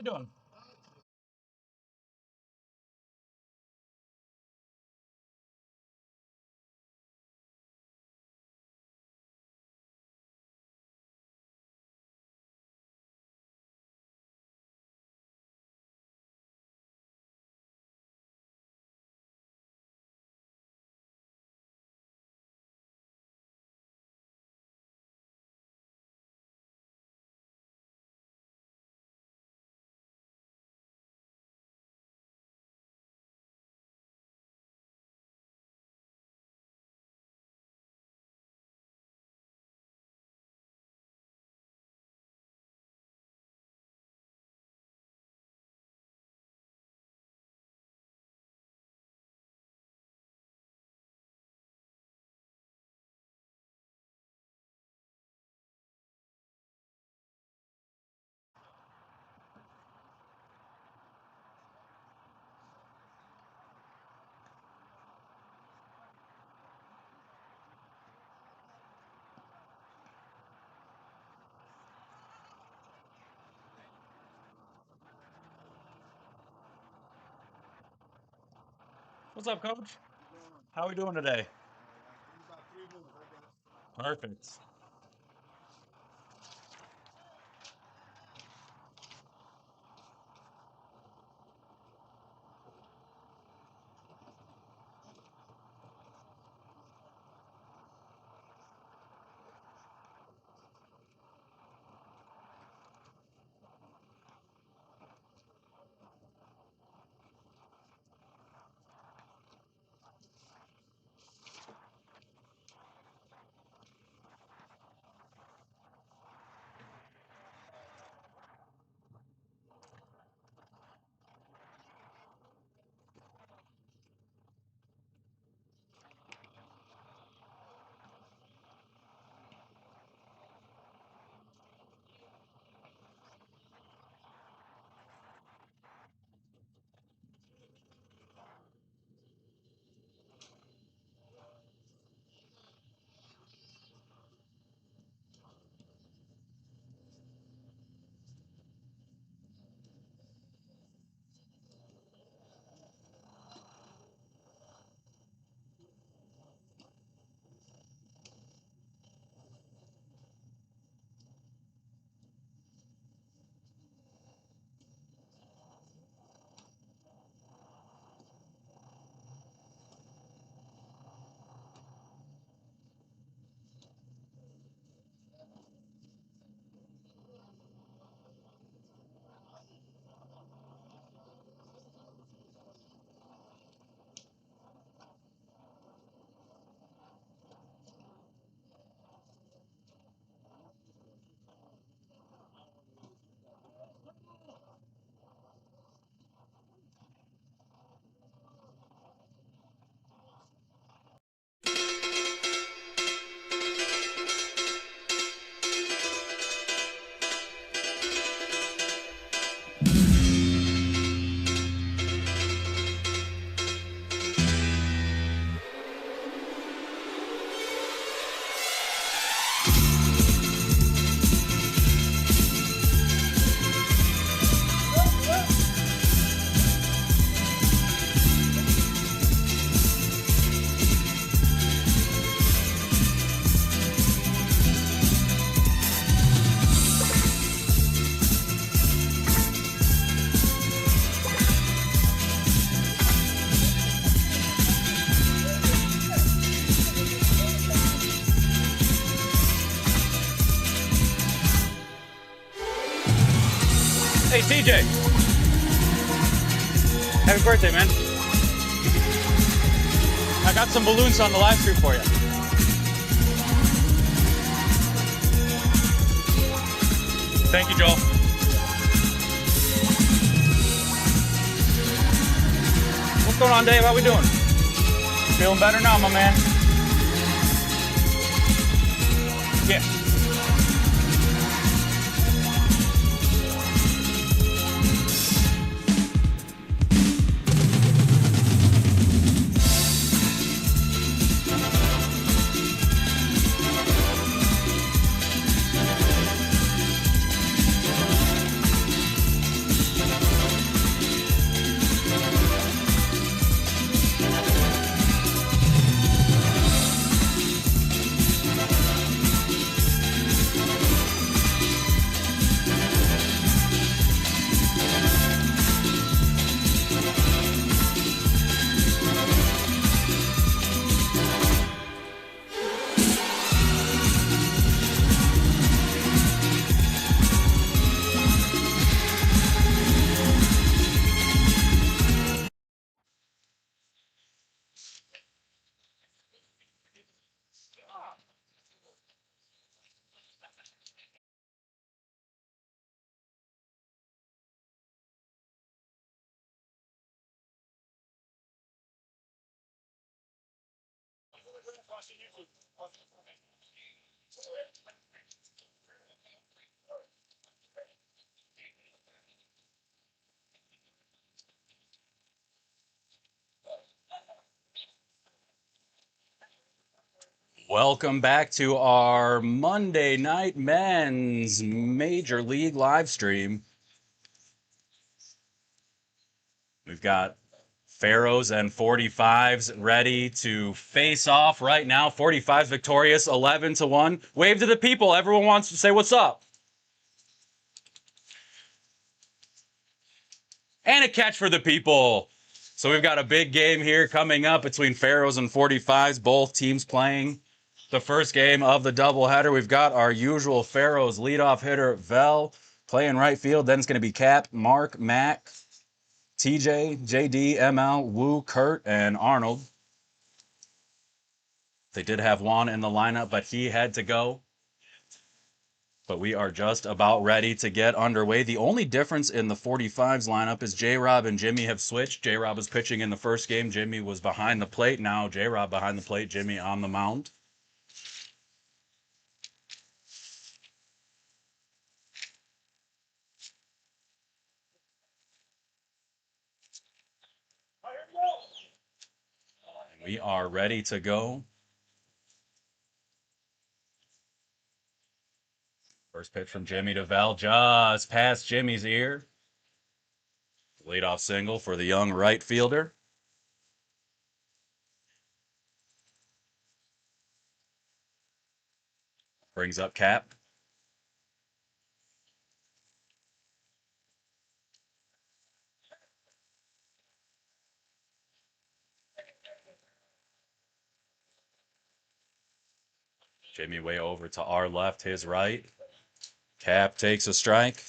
you doing? What's up, Coach? How are we doing today? Perfect. Hey, TJ. Happy birthday, man. I got some balloons on the live stream for you. Thank you, Joel. What's going on, Dave? How we doing? Feeling better now, my man? Yeah. Welcome back to our Monday Night Men's Major League live stream. We've got Pharaohs and 45's ready to face off right now. 45's victorious 11-1. Wave to the people. Everyone wants to say what's up. And a catch for the people. So we've got a big game here coming up between Pharaohs and 45's, both teams playing the first game of the doubleheader. We've got our usual Pharaohs leadoff hitter, Vel, playing right field. Then it's going to be Cap, Mark, Mac, TJ, JD, ML, Wu, Kurt, and Arnold. They did have Juan in the lineup, but he had to go. But we are just about ready to get underway. The only difference in the 45's lineup is J-Rob and Jimmy have switched. J-Rob was pitching in the first game. Jimmy was behind the plate. Now J-Rob behind the plate, Jimmy on the mound. We are ready to go. First pitch from Jimmy to Vel, just past Jimmy's ear. Leadoff single for the young right fielder. Brings up Cap. Jimmy way over to our left, his right. Cap takes a strike.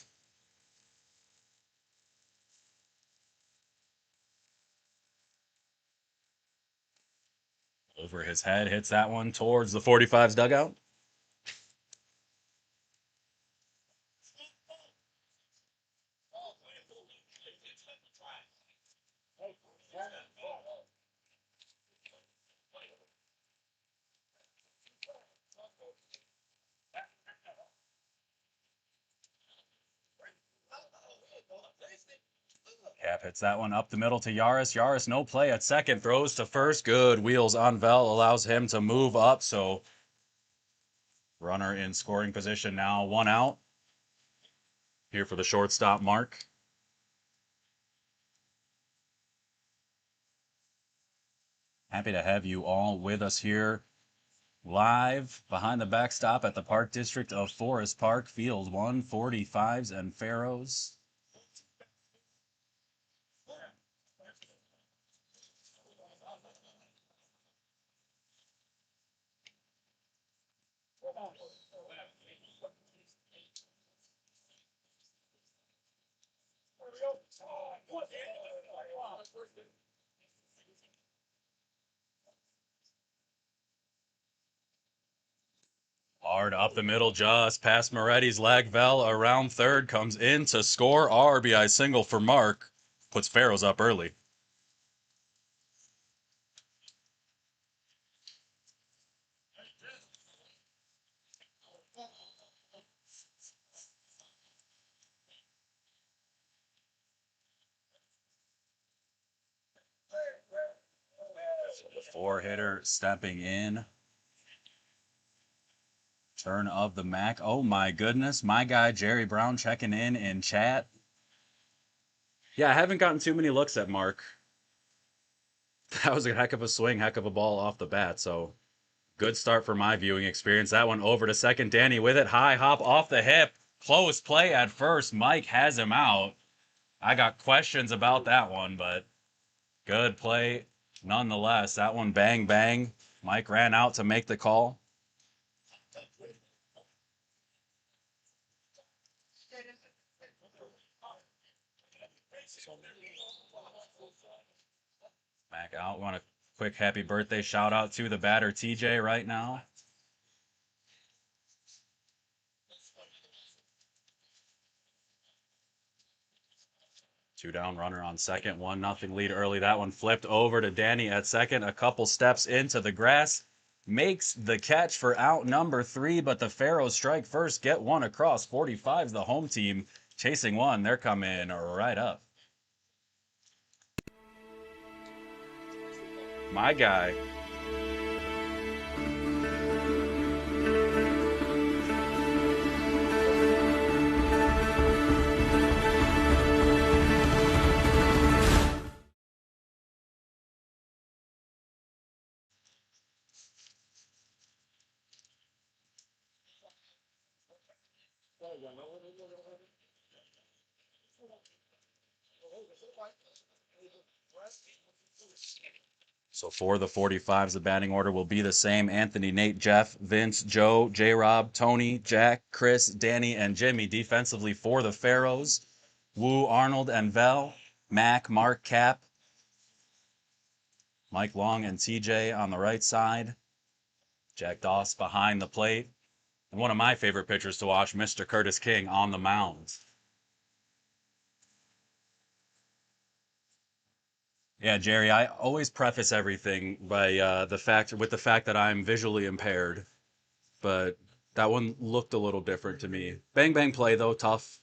Over his head, hits that one towards the 45's dugout. Cap hits that one up the middle to Yaris. Yaris, no play at second, throws to first. Good wheels on Vel, allows him to move up. So runner in scoring position now, 1 out. Here for the shortstop, Mark. Happy to have you all with us here live behind the backstop at the Park District of Forest Park, Field 1, 45's and Pharaohs. Hard up the middle, just past Moretti's leg. Vel around third, comes in to score. RBI single for Mark. Puts Pharaohs up early. So the 4-hitter stepping in. Turn of the Mac. Oh my goodness. My guy Jerry Brown checking in chat. Yeah, I haven't gotten too many looks at Mark. That was a heck of a swing, heck of a ball off the bat. So good start for my viewing experience. That one over to second. Danny with it. High hop off the hip. Close play at first. Mike has him out. I got questions about that one, but good play nonetheless. That one bang, bang. Mike ran out to make the call. Mac out. Want a quick happy birthday shout out to the batter TJ right now. Two down, runner on second, 1-0 lead early. That one flipped over to Danny at second. A couple steps into the grass. makes the catch for out number 3, but the Pharaohs strike first, get one across. 45's the home team chasing one. They're coming right up. My guy. So for the 45's, the batting order will be the same. Anthony, Nate, Jeff, Vince, Joe, J-Rob, Tony, Jack, Chris, Danny, and Jimmy. Defensively for the Pharaohs, Wu, Arnold, and Vel, Mac, Mark, Cap, Mike Long, and TJ on the right side. Jack Doss behind the plate. And one of my favorite pitchers to watch, Mr. Curtis King on the mound. Yeah, Jerry, I always preface everything by the fact that I'm visually impaired, but that one looked a little different to me. Bang bang play though, tough.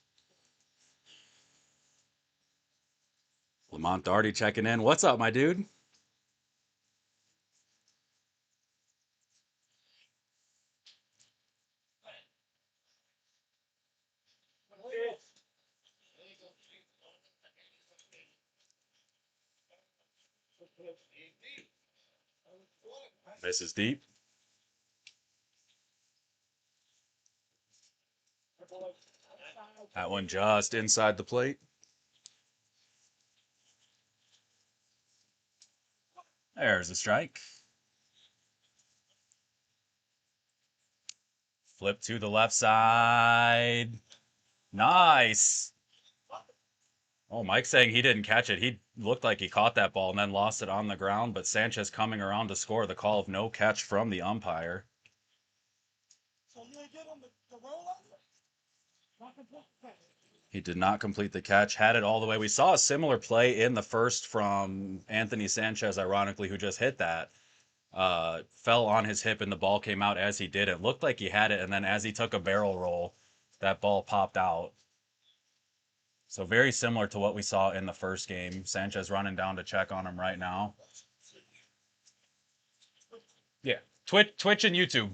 Lamont Darty checking in. What's up, my dude? This is deep. That one just inside the plate. There's a strike. Flip to the left side. Nice. Oh, Mike's saying he didn't catch it. He looked like he caught that ball and then lost it on the ground, but Sanchez coming around to score. The call of no catch from the umpire. He did not complete the catch, had it all the way. We saw a similar play in the first from Anthony Sanchez, ironically, who just hit that. Fell on his hip and the ball came out as he did. It looked like he had it, and then as he took a barrel roll, that ball popped out. So very similar to what we saw in the first game. Sanchez running down to check on him right now. Yeah, Twitch and YouTube.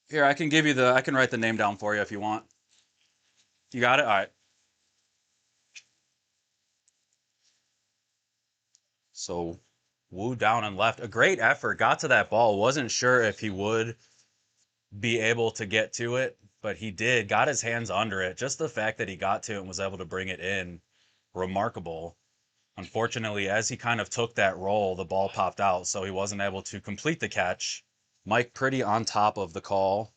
Here, I can write the name down for you if you want. You got it? All right. So Wu down and left. A great effort. Got to that ball. Wasn't sure if he would be able to get to it, but he did. Got his hands under it. Just the fact that he got to it and was able to bring it in, remarkable. Unfortunately, as he kind of took that roll, the ball popped out, so he wasn't able to complete the catch. Mike pretty on top of the call.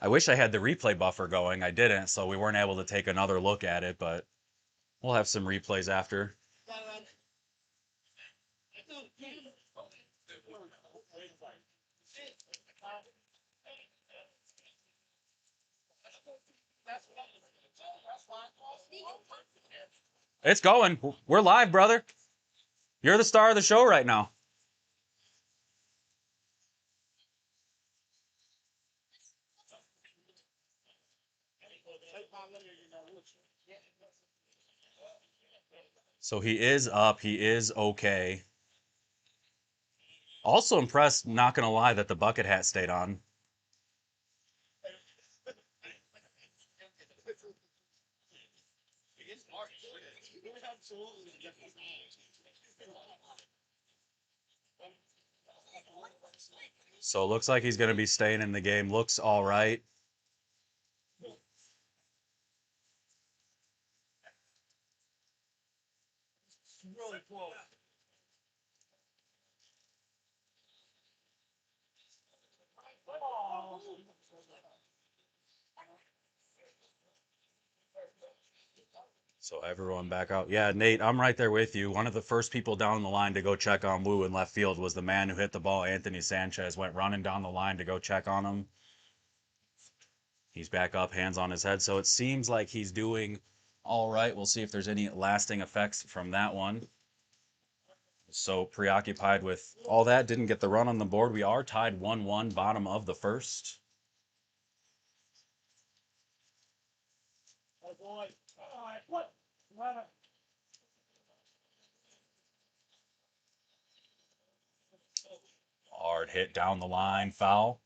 I wish I had the replay buffer going. I didn't, so we weren't able to take another look at it, but we'll have some replays after. It's going. We're live, brother. You're the star of the show right now. So he is up. He is okay. Also impressed, not going to lie, that the bucket hat stayed on. So it looks like he's going to be staying in the game. Looks all right. So everyone back out. Yeah, Nate, I'm right there with you. One of the first people down the line to go check on Wu in left field was the man who hit the ball, Anthony Sanchez. Went running down the line to go check on him. He's back up, hands on his head, so it seems like he's doing all right. We'll see if there's any lasting effects from that one. So preoccupied with all that, didn't get the run on the board. We are tied 1-1, bottom of the first. Hard hit down the line, foul.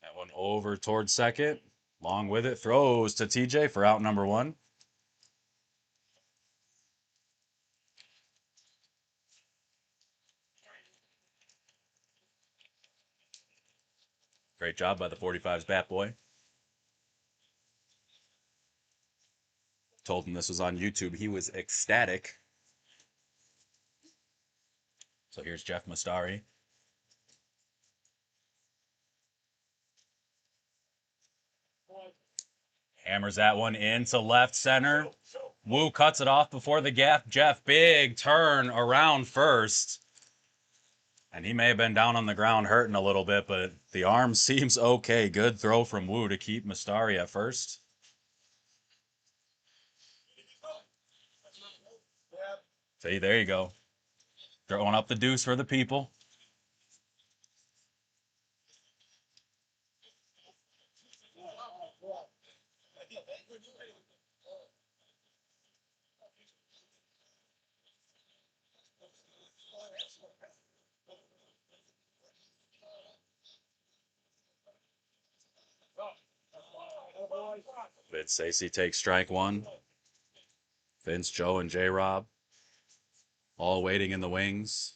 That one over towards second. Long with it, throws to TJ for out number one. Great job by the 45's bat boy. Told him this was on YouTube. He was ecstatic. So here's Jeff Mastari. Hammers that one into left center. Wu cuts it off before the gap. Jeff, big turn around first. And he may have been down on the ground hurting a little bit, but the arm seems okay. Good throw from Wu to keep Mastari at first. See, there you go. Throwing up the deuce for the people. Vince Stacey takes strike one. Vince, Joe, and J-Rob all waiting in the wings.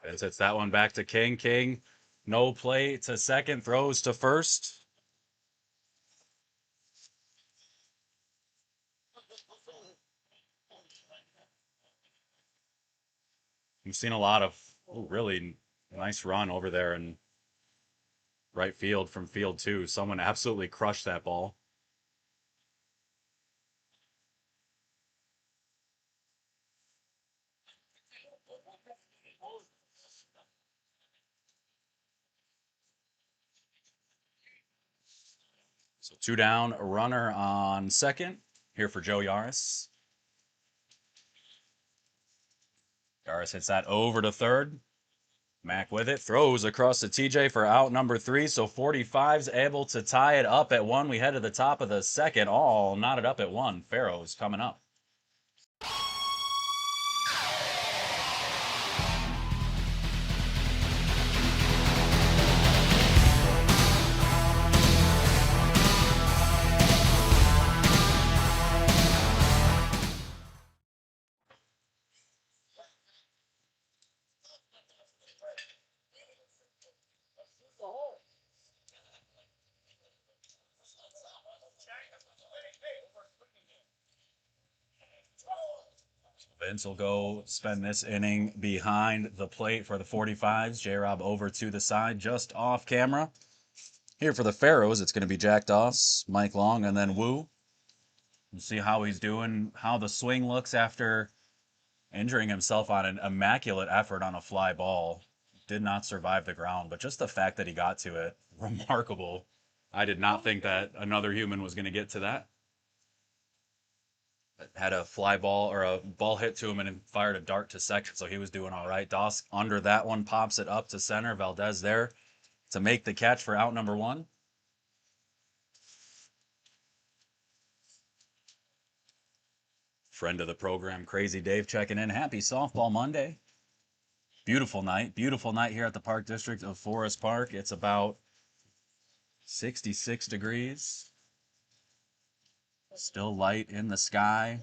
Vince hits that one back to King. King, no play to second, throws to first. We've seen a lot of really nice run over there in right field from field two. Someone absolutely crushed that ball. So two down, a runner on second. Here for Joe Yaris. Yaris hits that over to third. Mac with it, throws across to TJ for out number three. So 45's able to tie it up at one. We head to the top of the second, all knotted up at one. Pharaohs coming up. Vince will go spend this inning behind the plate for the 45's. J-Rob over to the side, just off camera. Here for the Pharaohs, it's going to be Jack Doss, Mike Long, and then Wu. We'll see how he's doing, how the swing looks after injuring himself on an immaculate effort on a fly ball. Did not survive the ground, but just the fact that he got to it, remarkable. I did not think that another human was going to get to that. Had a fly ball or a ball hit to him and fired a dart to second, so he was doing all right. Doss under that one, pops it up to center. Valdez there to make the catch for out number one. Friend of the program, Crazy Dave, checking in. Happy Softball Monday. Beautiful night here at the Park District of Forest Park. It's about 66 degrees. Still light in the sky.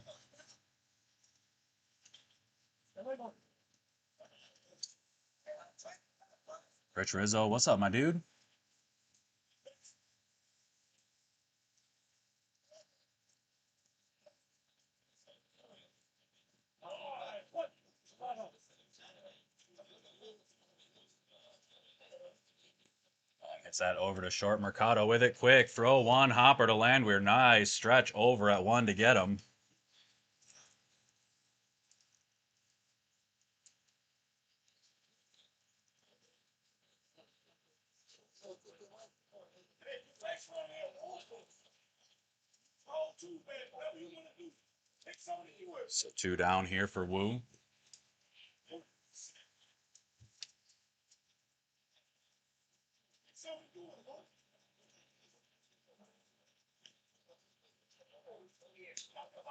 Rich Rizzo, what's up, my dude? It's that over to short. Mercado with it. Quick throw one. Hopper to Landwehr. Nice stretch over at one to get him. So 2 down here for Wu.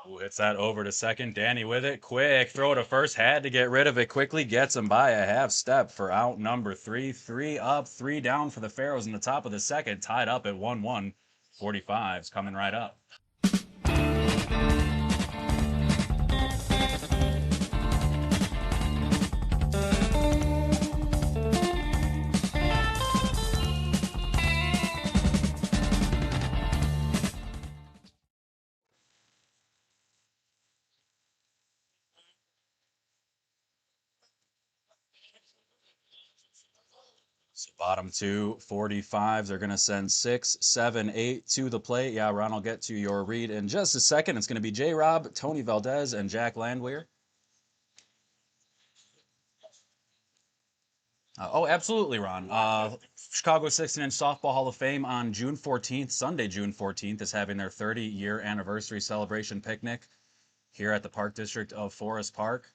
Wu hits that over to second. Danny with it. Quick throw to first. Had to get rid of it quickly. Gets him by a half step for out number 3. 3 up, 3 down for the Pharaohs in the top of the second. Tied up at 1-1. 45's coming right up. So bottom 2, 45s are going to send 6, 7, 8 to the plate. Yeah, Ron, I'll get to your read in just a second. It's going to be J-Rob, Tony Valdez, and Jack Landwehr. Oh, absolutely, Ron. Chicago 16-inch Softball Hall of Fame on June 14th, Sunday, June 14th, is having their 30-year anniversary celebration picnic here at the Park District of Forest Park.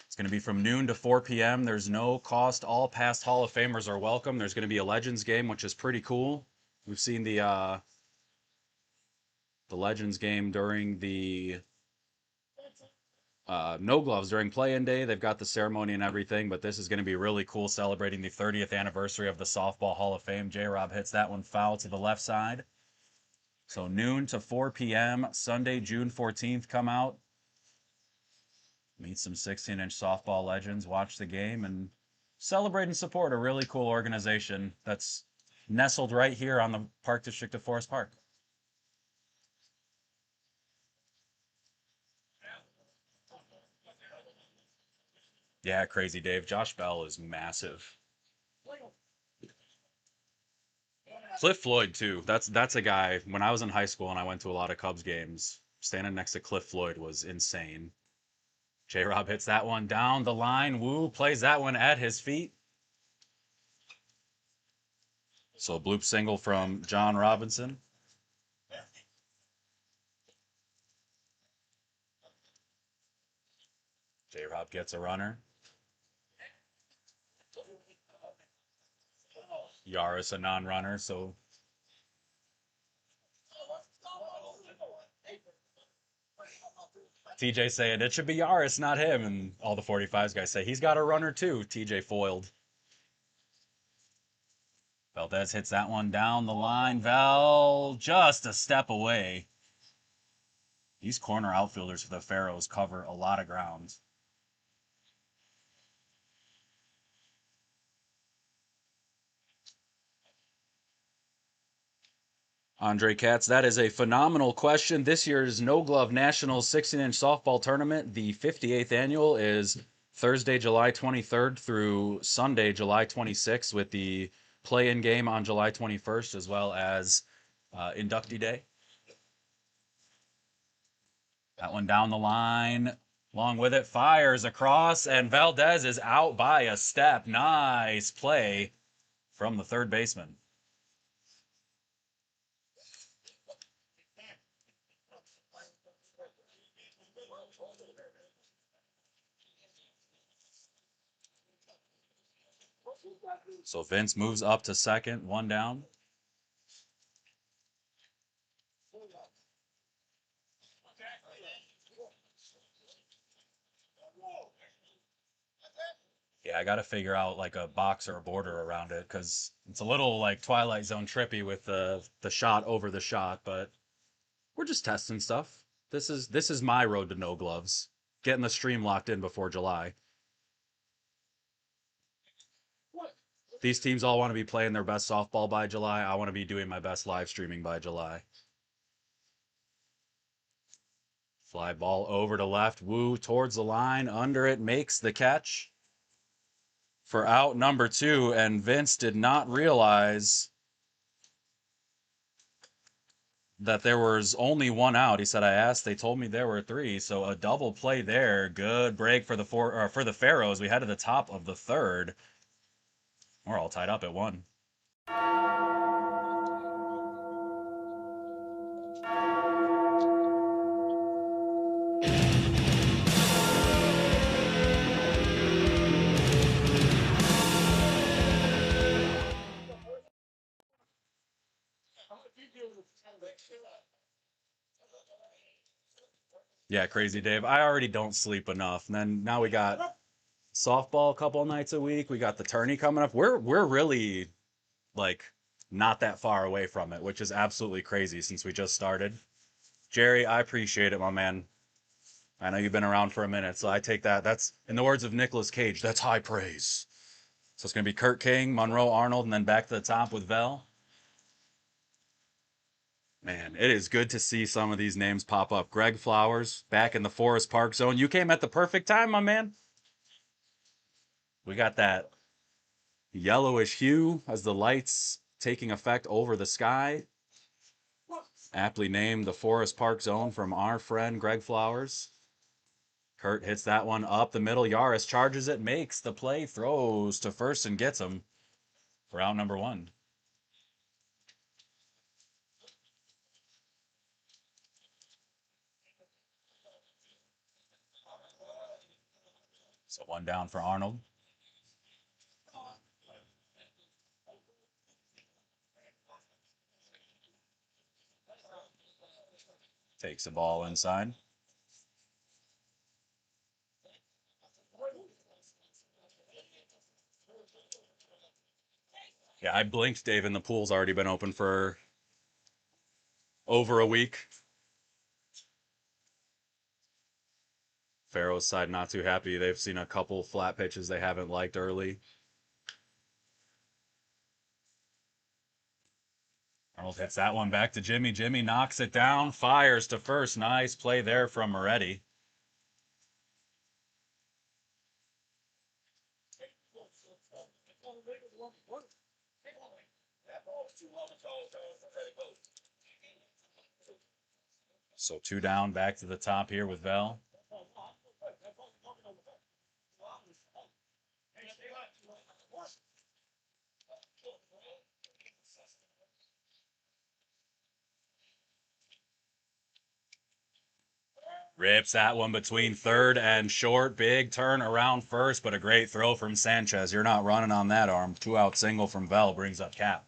It's going to be from noon to 4 p.m. There's no cost. All past Hall of Famers are welcome. There's going to be a Legends game, which is pretty cool. We've seen the Legends game during the no gloves during play-in day. They've got the ceremony and everything, but this is going to be really cool, celebrating the 30th anniversary of the Softball Hall of Fame. J-Rob hits that one foul to the left side. So noon to 4 p.m. Sunday, June 14th, come out. Meet some 16-inch softball legends, watch the game, and celebrate and support a really cool organization that's nestled right here on the Park District of Forest Park. Yeah, crazy Dave. Josh Bell is massive. Cliff Floyd too. That's a guy. When I was in high school and I went to a lot of Cubs games, standing next to Cliff Floyd was insane. J-Rob hits that one down the line. Wu plays that one at his feet. So a bloop single from John Robinson. J-Rob gets a runner. Yaris a non-runner, so TJ saying it should be Yaris, not him, and all the 45's guys say he's got a runner too. TJ foiled. Valdez hits that one down the line. Val just a step away. These corner outfielders for the Pharaohs cover a lot of ground. Andre Katz, that is a phenomenal question. This year's No Glove National 16-inch softball tournament, the 58th annual, is Thursday, July 23rd through Sunday, July 26th, with the play-in game on July 21st, as well as inductee day. That one down the line, along with it, fires across, and Valdez is out by a step. Nice play from the third baseman. So Vince moves up to second, one down. Yeah, I got to figure out like a box or a border around it because it's a little like Twilight Zone trippy with the shot over the shot, but we're just testing stuff. This is my road to no gloves. Getting the stream locked in before July. These teams all want to be playing their best softball by July. I want to be doing my best live streaming by July. Fly ball over to left. Wu towards the line. Under it. Makes the catch. for out number 2, and Vince did not realize that there was only one out. He said, I asked, they told me there were 3, so a double play there. Good break for the Pharaohs. We head to the top of the 3rd. We're all tied up at 1. Yeah, crazy Dave. I already don't sleep enough. And then now we got softball a couple nights a week. We got the tourney coming up. We're really like not that far away from it, which is absolutely crazy since we just started. Jerry, I appreciate it, my man. I know you've been around for a minute, so I take that. That's, in the words of Nicolas Cage, that's high praise. So it's going to be Kurt King, Monroe Arnold, and then back to the top with Vel. Man, it is good to see some of these names pop up. Greg Flowers, back in the Forest Park zone. You came at the perfect time, my man. We got that yellowish hue as the lights taking effect over the sky. Aptly named the Forest Park zone from our friend Greg Flowers. Kurt hits that one up the middle. Yaris charges it, makes the play, throws to first and gets him for out number 1. So 1 down for Arnold. Takes the ball inside. Yeah, I blinked, Dave, and the pool's already been open for over a week. Pharaohs side not too happy. They've seen a couple flat pitches they haven't liked early. Arnold hits that one back to Jimmy. Jimmy knocks it down, fires to first. Nice play there from Moretti. So 2 down, back to the top here with Vel. Rips that one between third and short. Big turn around first, but a great throw from Sanchez. You're not running on that arm. 2-out single from Vel brings up Cap.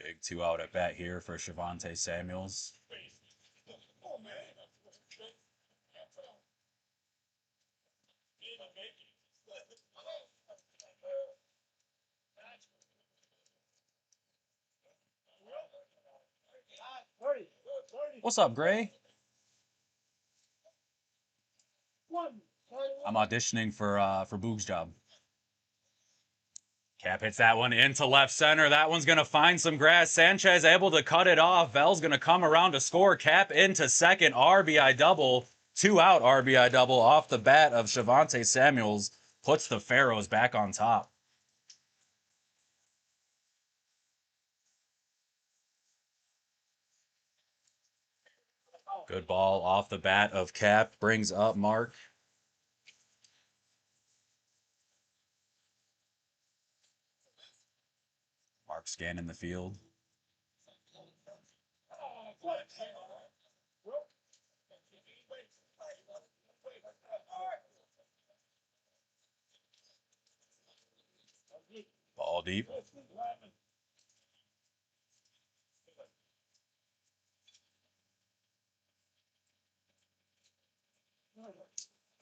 Big 2-out at bat here for Shavonte Samuels. What's up, Gray? I'm auditioning for Boog's job. Cap hits that one into left center. That one's going to find some grass. Sanchez able to cut it off. Vel's going to come around to score. Cap into second. RBI double. 2-out RBI double off the bat of Shavonte Samuels. Puts the Pharaohs back on top. Good ball off the bat of Cap. Brings up Mark. Mark scanning the field. Ball deep.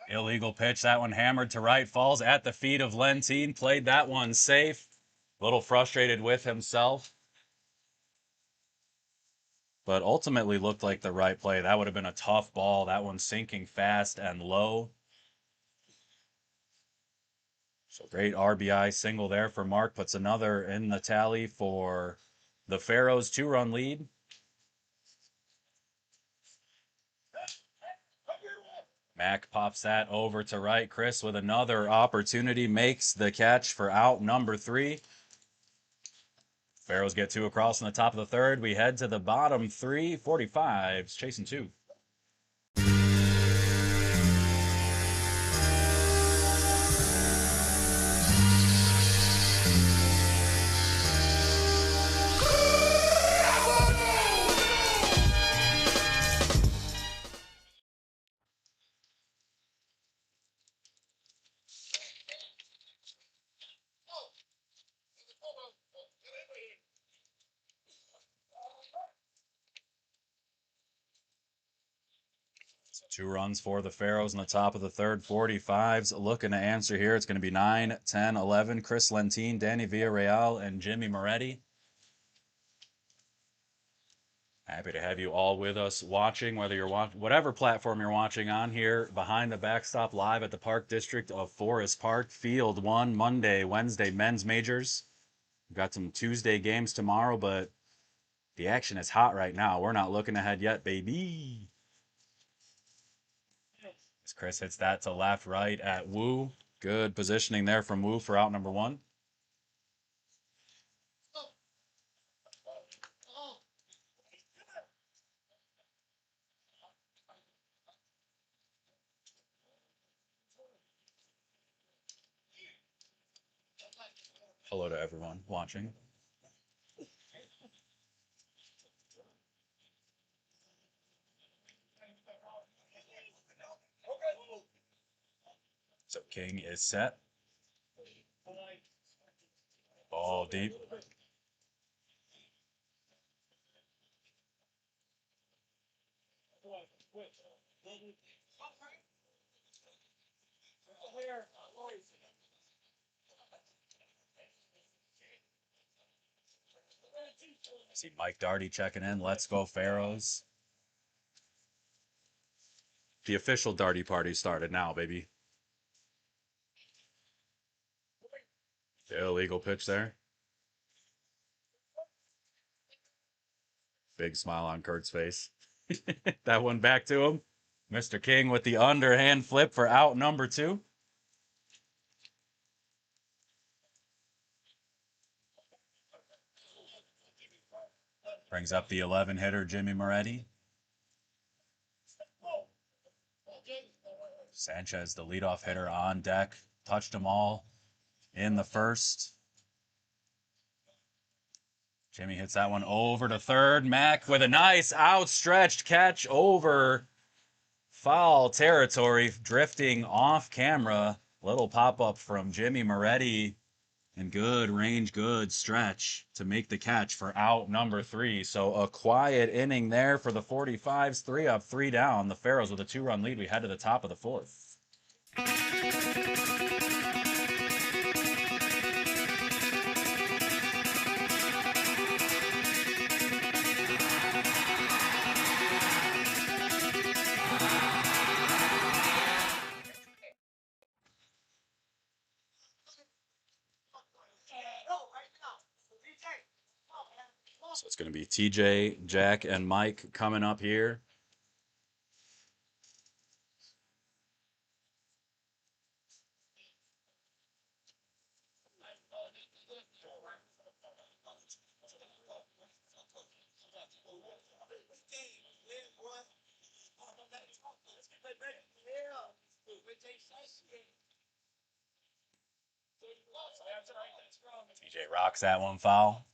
Illegal pitch. That one hammered to right. Falls at the feet of Lentine. Played that one safe. A little frustrated with himself. but ultimately looked like the right play. That would have been a tough ball. That one sinking fast and low. So great RBI single there for Mark. Puts another in the tally for the Pharaohs' 2-run lead. Mac pops that over to right. Chris with another opportunity makes the catch for out number 3. Pharaohs get 2 across in the top of the third. We head to the bottom 3. 45's chasing 2. So 2 runs for the Pharaohs in the top of the third. 45's looking to answer here. It's going to be 9, 10, 11. Chris Lentine, Danny Villarreal, and Jimmy Moretti. Happy to have you all with us watching, whether you're whatever platform you're watching on here. Behind the Backstop live at the Park District of Forest Park. Field 1, Monday, Wednesday, men's majors. We've got some Tuesday games tomorrow, but the action is hot right now. We're not looking ahead yet, baby. As Chris hits that to left, right at Wu. Good positioning there from Wu for out number 1. Hello to everyone watching. So King is set. Ball deep. See Mike Darty checking in. Let's go Pharaohs. The official Darty party started now, baby. The illegal pitch there. Big smile on Kurt's face. That one back to him. Mr. King with the underhand flip for out number 2. Brings up the 11 hitter, Jimmy Moretti. Sanchez, the leadoff hitter, on deck. Touched them all in the first. Jimmy hits that one over to third. Mac with a nice outstretched catch over foul territory, drifting off camera. Little pop-up from Jimmy Moretti. And good range, good stretch to make the catch for out number 3. So a quiet inning there for the 45's. 3 up, 3 down. The Pharaohs with a 2-run lead. We head to the top of the 4th. So it's going to be TJ, Jack, and Mike coming up here. TJ rocks that one foul.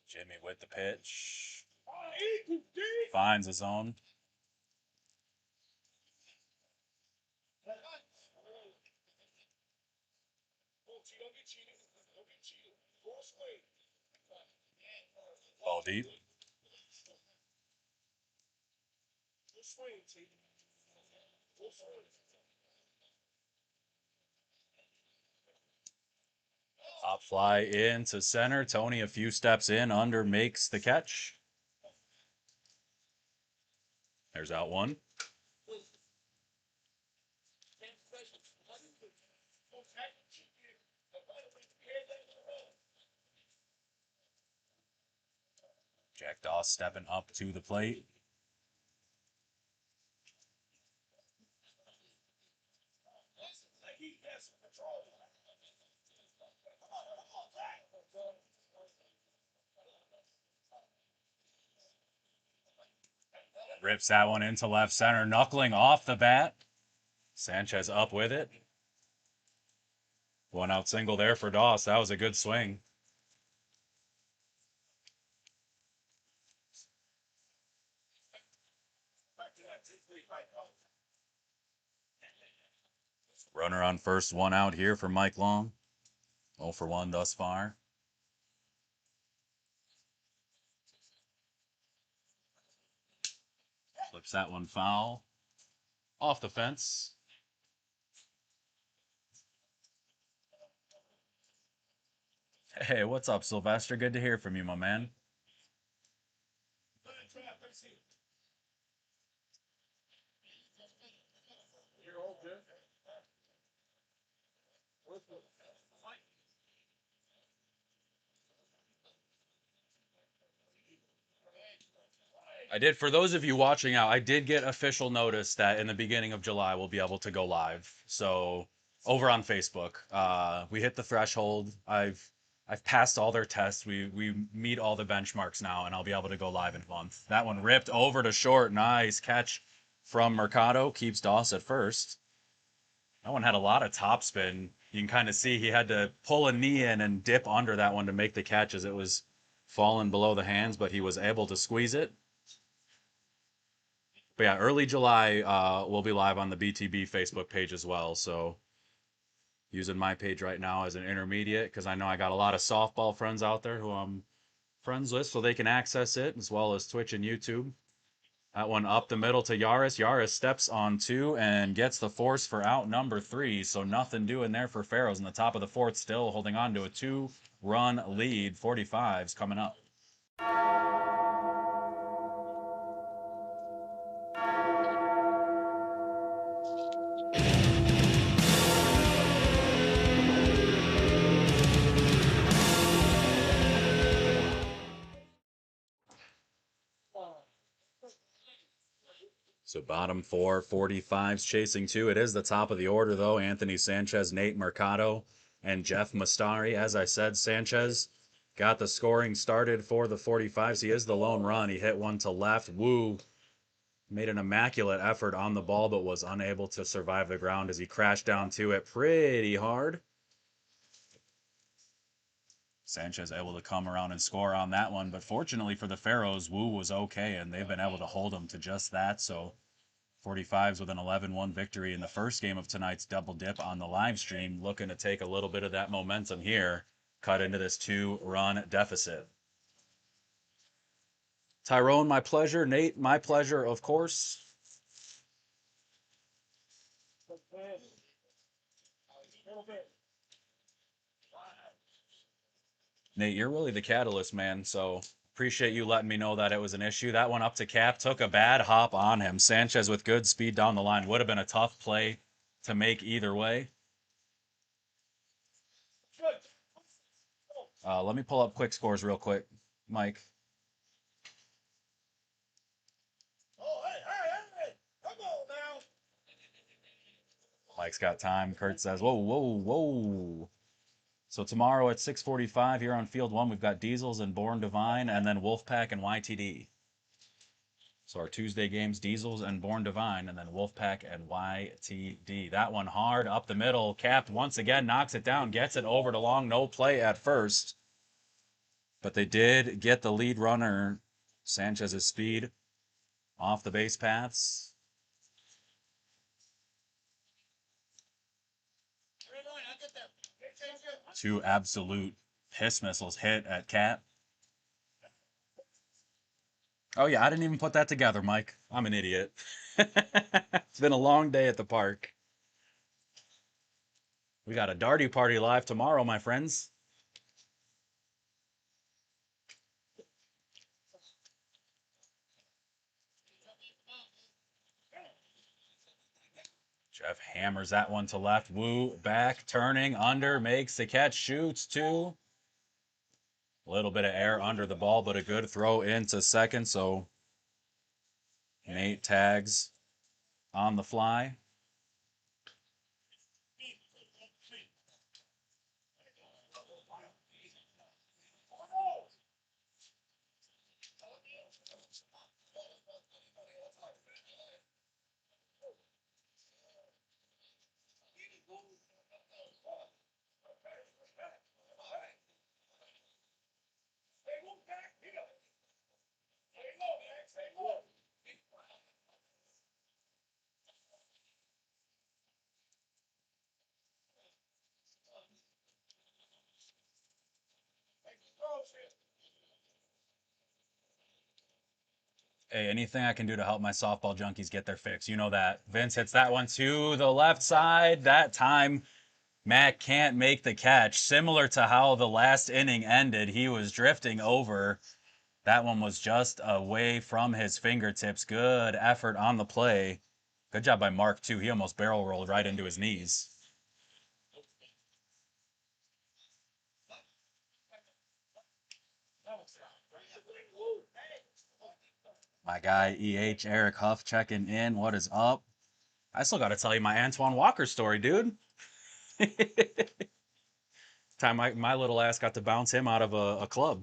Jimmy with the pitch. Finds his own. deep. Top fly into center. Tony a few steps in, under makes the catch. There's out one. Jack Doss stepping up to the plate. Rips that one into left center, knuckling off the bat. Sanchez up with it. One out single there for Doss. That was a good swing. Runner on first, one out here for Mike Long. 0 for 1 thus far. Flips that one foul. Off the fence. Hey, what's up, Sylvester? Good to hear from you, my man. I did, for those of you watching out, I did get official notice that in the beginning of July we'll be able to go live. So over on Facebook, we hit the threshold. I've passed all their tests. We meet all the benchmarks now, and I'll be able to go live in a month. That one ripped over to short. Nice catch from Mercado. Keeps Doss at first. That one had a lot of topspin. You can kind of see he had to pull a knee in and dip under that one to make the catch as it was falling below the hands, but he was able to squeeze it. But yeah, early July, we'll be live on the BTB Facebook page as well. So using my page right now as an intermediate because I know I got a lot of softball friends out there who I'm friends with, so they can access it, as well as Twitch and YouTube. That one up the middle to Yaris. Yaris steps on two and gets the force for out number 3. So nothing doing there for Pharaohs in the top of the fourth, still holding on to a 2-run lead. 45's coming up. So bottom 4, 45's chasing 2. It is the top of the order, though. Anthony Sanchez, Nate Mercado, and Jeff Mastari. As I said, Sanchez got the scoring started for the 45's. He is the lone run. He hit one to left. Wu made an immaculate effort on the ball, but was unable to survive the ground as he crashed down to it pretty hard. Sanchez able to come around and score on that one, but fortunately for the Pharaohs, Wu was okay, and they've been able to hold him to just that. So 45's with an 11-1 victory in the first game of tonight's double dip on the live stream, looking to take a little bit of that momentum here, cut into this 2-run deficit. Tyrone, my pleasure. Nate, my pleasure, of course. Nate, you're really the catalyst, man, so appreciate you letting me know that it was an issue. That one up to Cap, took a bad hop on him. Sanchez with good speed down the line. Would have been a tough play to make either way. Let me pull up quick scores real quick, Mike. Mike's got time. Kurt says, whoa, whoa, whoa. So tomorrow at 6:45 here on Field 1, we've got Diesels and Born Divine, and then Wolfpack and YTD. So our Tuesday games, Diesels and Born Divine, and then Wolfpack and YTD. That one hard up the middle. Capped once again, knocks it down, gets it over to long. No play at first. But they did get the lead runner, Sanchez's speed, off the base paths. Two absolute piss missiles hit at Cap. Oh, yeah, I didn't even put that together, Mike. I'm an idiot. It's been a long day at the park. We got a darty party live tomorrow, my friends. Jeff hammers that one to left. Woo, back, turning, under, makes the catch, shoots two. A little bit of air under the ball, but a good throw into second. So Nate tags on the fly. Hey, anything I can do to help my softball junkies get their fix. You know that. Vince hits that one to the left side. That time, Matt can't make the catch. Similar to how the last inning ended, he was drifting over. That one was just away from his fingertips. Good effort on the play. Good job by Mark, too. He almost barrel rolled right into his knees. My guy, EH, Eric Huff, checking in. What is up? I still got to tell you my Antoine Walker story, dude. Time my little ass got to bounce him out of a club.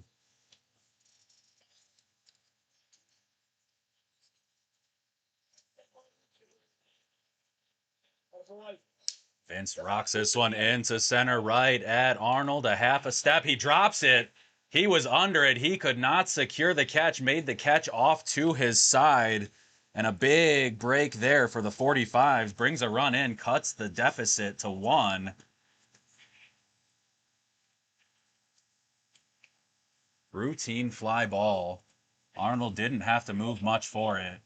Vince rocks this one into center right at Arnold. A half a step. He drops it. He was under it. He could not secure the catch. Made the catch off to his side. And a big break there for the 45's. Brings a run in. Cuts the deficit to 1. Routine fly ball. Arnold didn't have to move much for it.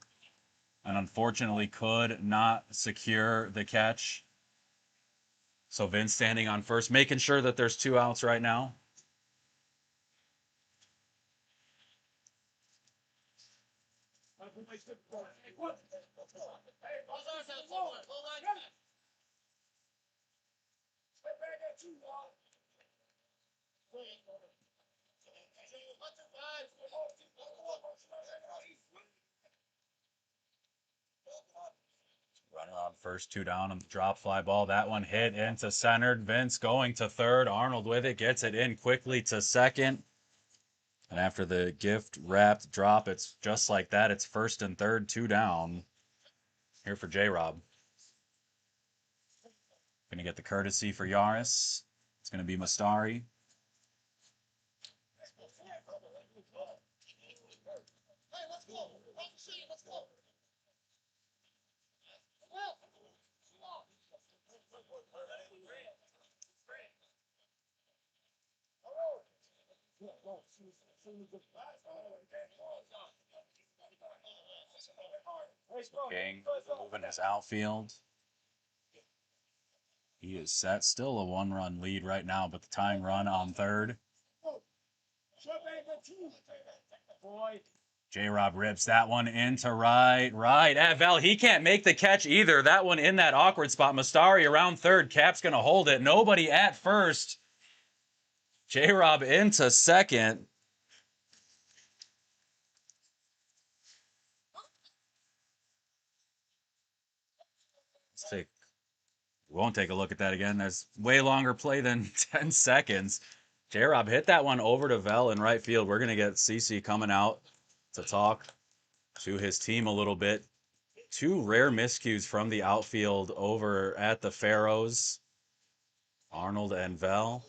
And unfortunately could not secure the catch. So Vince standing on first, making sure that there's 2 outs right now. Runner on first, 2 down on the drop fly ball. That one hit into centered. Vince going to third. Arnold with it, gets it in quickly to second. And after the gift wrapped drop, it's just like that. It's first and third, 2 down. Here for J-Rob. Going to get the courtesy for Yaris. It's going to be Mastari. King moving his outfield. He is set. Still a 1-run lead right now, but the tying run on third. J-Rob rips that one into right at Val. He can't make the catch either. That one in that awkward spot. Mastari around third. Cap's going to hold it. Nobody at first. J-Rob into second. We won't take a look at that again. There's way longer play than 10 seconds. J-Rob hit that one over to Vel in right field. We're going to get CC coming out to talk to his team a little bit. 2 rare miscues from the outfield over at the Pharaohs. Arnold and Vel.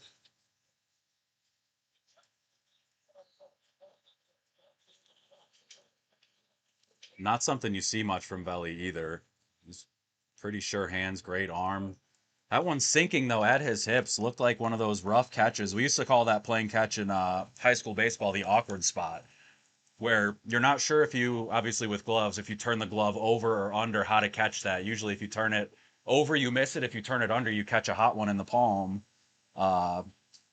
Not something you see much from Veli either. He's pretty sure hands, great arm. That one's sinking, though, at his hips. Looked like one of those rough catches. We used to call that playing catch in high school baseball the awkward spot. where you're not sure if you, obviously with gloves, if you turn the glove over or under, how to catch that. Usually if you turn it over, you miss it. If you turn it under, you catch a hot one in the palm. Uh,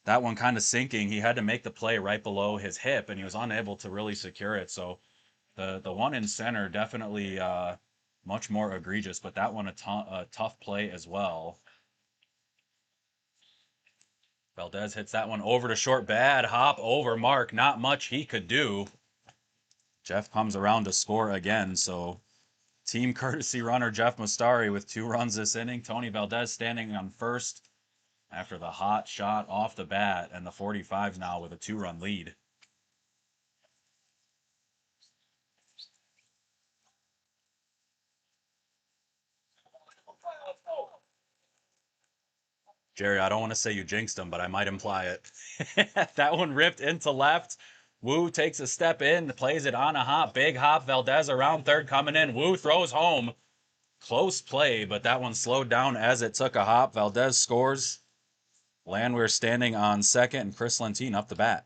that one kind of sinking. He had to make the play right below his hip, and he was unable to really secure it. So the one in center definitely much more egregious, but that one a tough play as well. Valdez hits that one over to short. Bad hop over Mark. Not much he could do. Jeff comes around to score again. So team courtesy runner Jeff Mustari with 2 runs this inning. Tony Valdez standing on first after the hot shot off the bat, and the 45's now with a 2-run lead. Jerry, I don't want to say you jinxed him, but I might imply it. That one ripped into left. Wu takes a step in, plays it on a hop. Big hop. Valdez around third coming in. Wu throws home. Close play, but that one slowed down as it took a hop. Valdez scores. Landwehr standing on second, and Chris Lentine up the bat.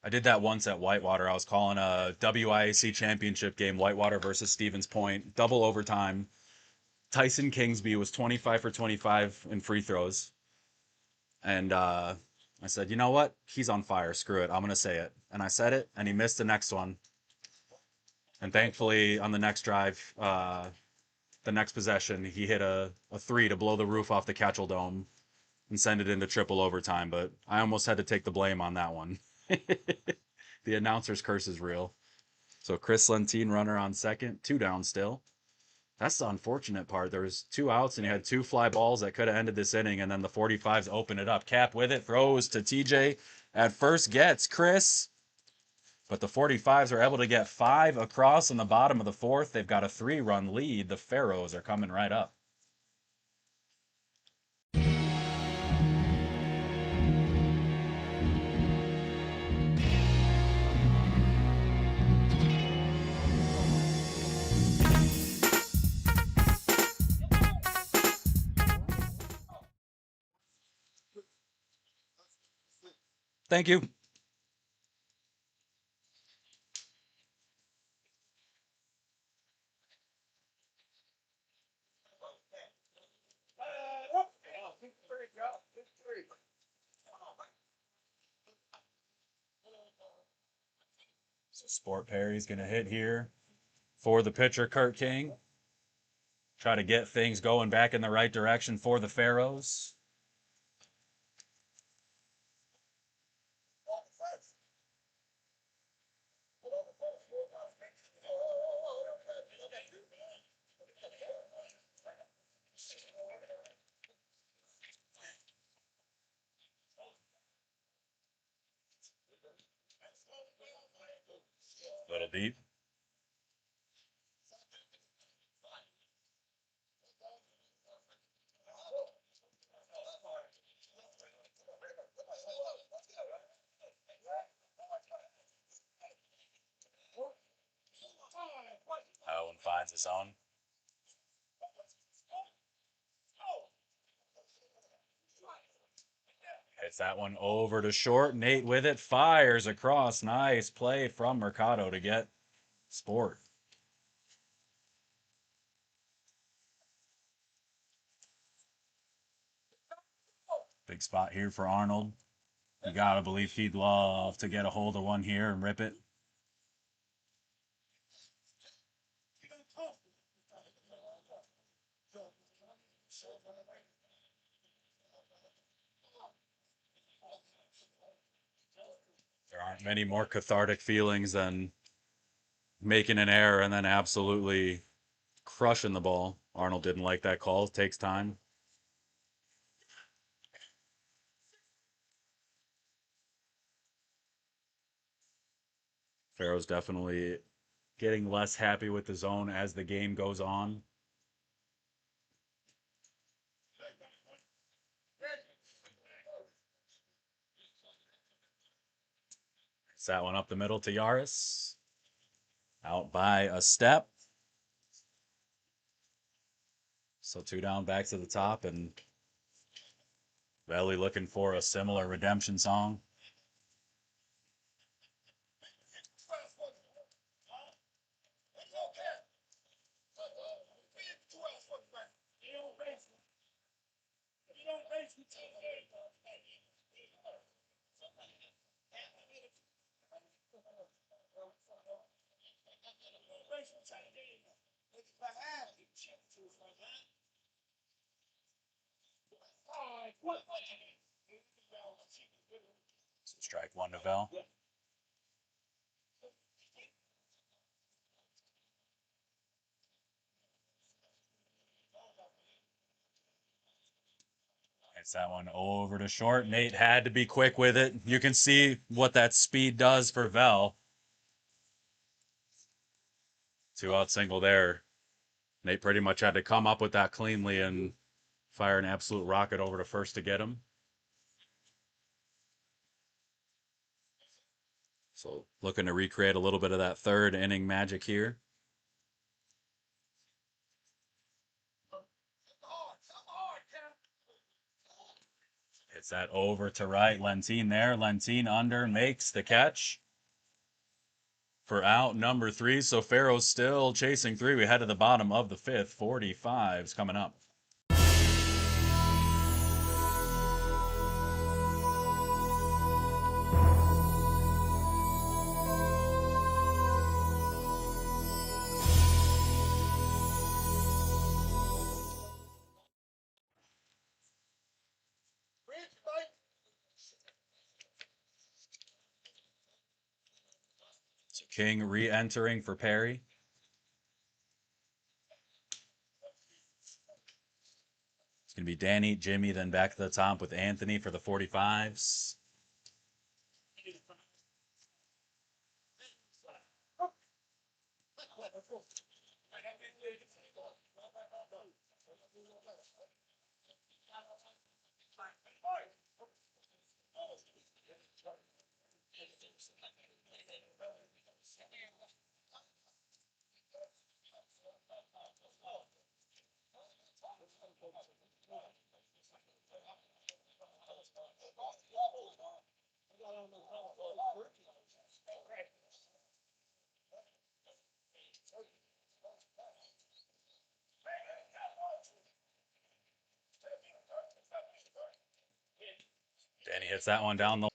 I did that once at Whitewater. I was calling a WIAC championship game, Whitewater versus Stevens Point, double overtime. Tyson Kingsby was 25 for 25 in free throws. And I said, you know what? He's on fire. Screw it. I'm going to say it. And I said it, and he missed the next one. And thankfully, on the next drive, the next possession, he hit a 3 to blow the roof off the Catchell Dome and send it into triple overtime. But I almost had to take the blame on that one. The announcer's curse is real. So Chris Lentine, runner on second, 2 down still. That's the unfortunate part. There was 2 outs, and he had 2 fly balls that could have ended this inning, and then the 45's open it up. Cap with it, throws to TJ. At first gets Chris, but the 45's are able to get 5 across in the bottom of the 4th. They've got a 3-run lead. The Pharaohs are coming right up. Thank you. So Sport Perry's going to hit here for the pitcher, Kurt King. Try to get things going back in the right direction for the Pharaohs. Little deep. Owen finds his own. Hits that one over to short. Nate with it. Fires across. Nice play from Mercado to get Sport. Big spot here for Arnold. You gotta believe he'd love to get a hold of one here and rip it. There aren't many more cathartic feelings than making an error and then absolutely crushing the ball. Arnold didn't like that call. It takes time. Pharaoh's definitely getting less happy with the zone as the game goes on. It's that one up the middle to Yaris. Out by a step. So 2 down, back to the top, and Belly looking for a similar redemption song. Strike one to Bell. It's that one over to short. Nate had to be quick with it. You can see what that speed does for Vel. 2-out single there. Nate pretty much had to come up with that cleanly and fire an absolute rocket over to first to get him. So looking to recreate a little bit of that third inning magic here. It's that over to right. Lentine there. Lentine under, makes the catch for out number 3. So Pharaohs still chasing 3. We head to the bottom of the 5th. 45's coming up. So King re-entering for Perry. It's going to be Danny, Jimmy, then back to the top with Anthony for the 45's. Danny hits that one down the.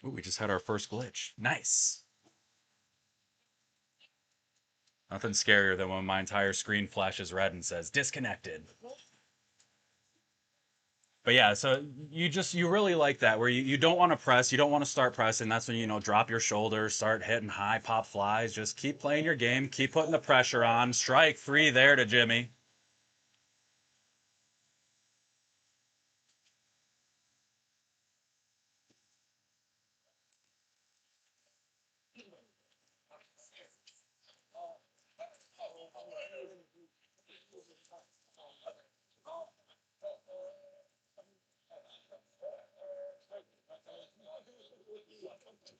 Ooh, we just had our first glitch. Nice. Nothing scarier than when my entire screen flashes red and says disconnected. But yeah, so you really like that where you don't want to press, you don't want to start pressing. That's when drop your shoulders, start hitting high pop flies. Just keep playing your game, keep putting the pressure on. Strike 3 there to Jimmy.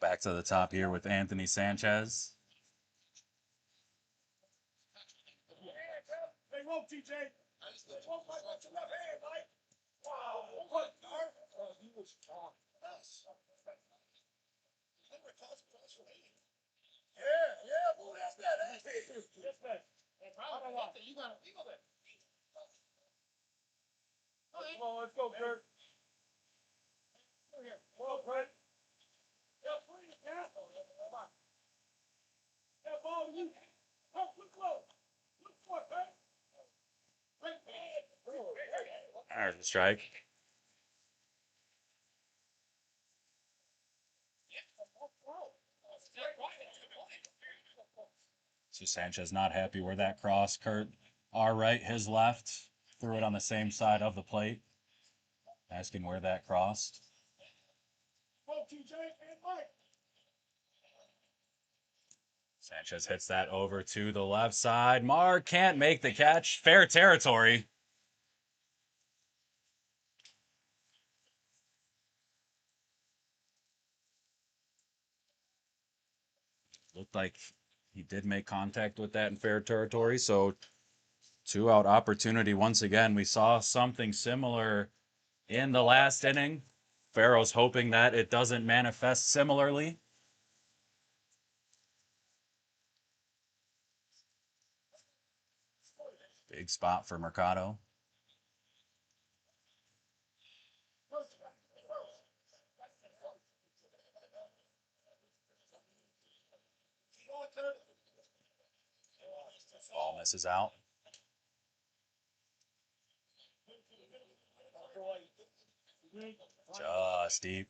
Back to the top here with Anthony Sanchez. Let's go, Kurt. There's the strike. So Sanchez not happy where that cross. Kurt, our right, his left. Threw it on the same side of the plate. Asking where that crossed. Sanchez hits that over to the left side. Mark can't make the catch. Fair territory. Looked like he did make contact with that in fair territory. So 2-out opportunity once again. We saw something similar in the last inning. Pharaohs hoping that it doesn't manifest similarly. Big spot for Mercado. Ball misses out. Just deep.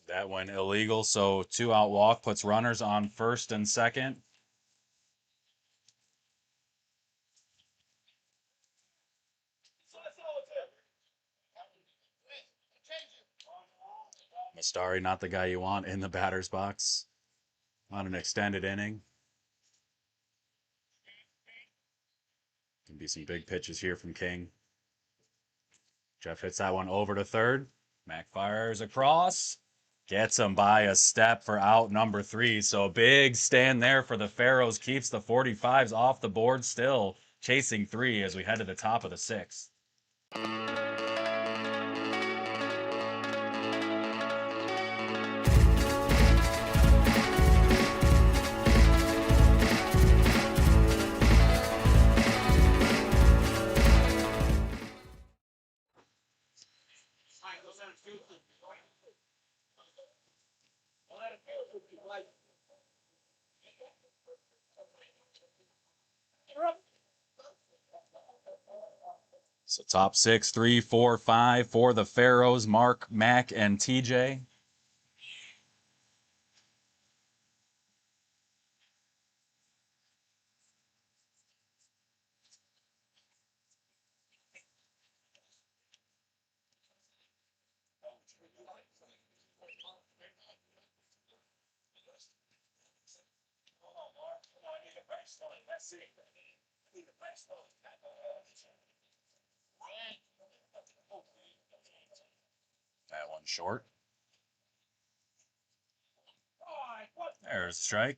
That went illegal, so 2-out walk puts runners on first and second. Mastari, not the guy you want in the batter's box on an extended inning. Can be some big pitches here from King. Jeff hits that one over to third. Mac fires across. Gets him by a step for out number 3. So a big stand there for the Pharaohs. Keeps the 45s off the board, still chasing 3 as we head to the top of the 6th. So top 6, 3, 4, 5 for the Pharaohs, Mark, Mac, and TJ. That one short. There's a strike.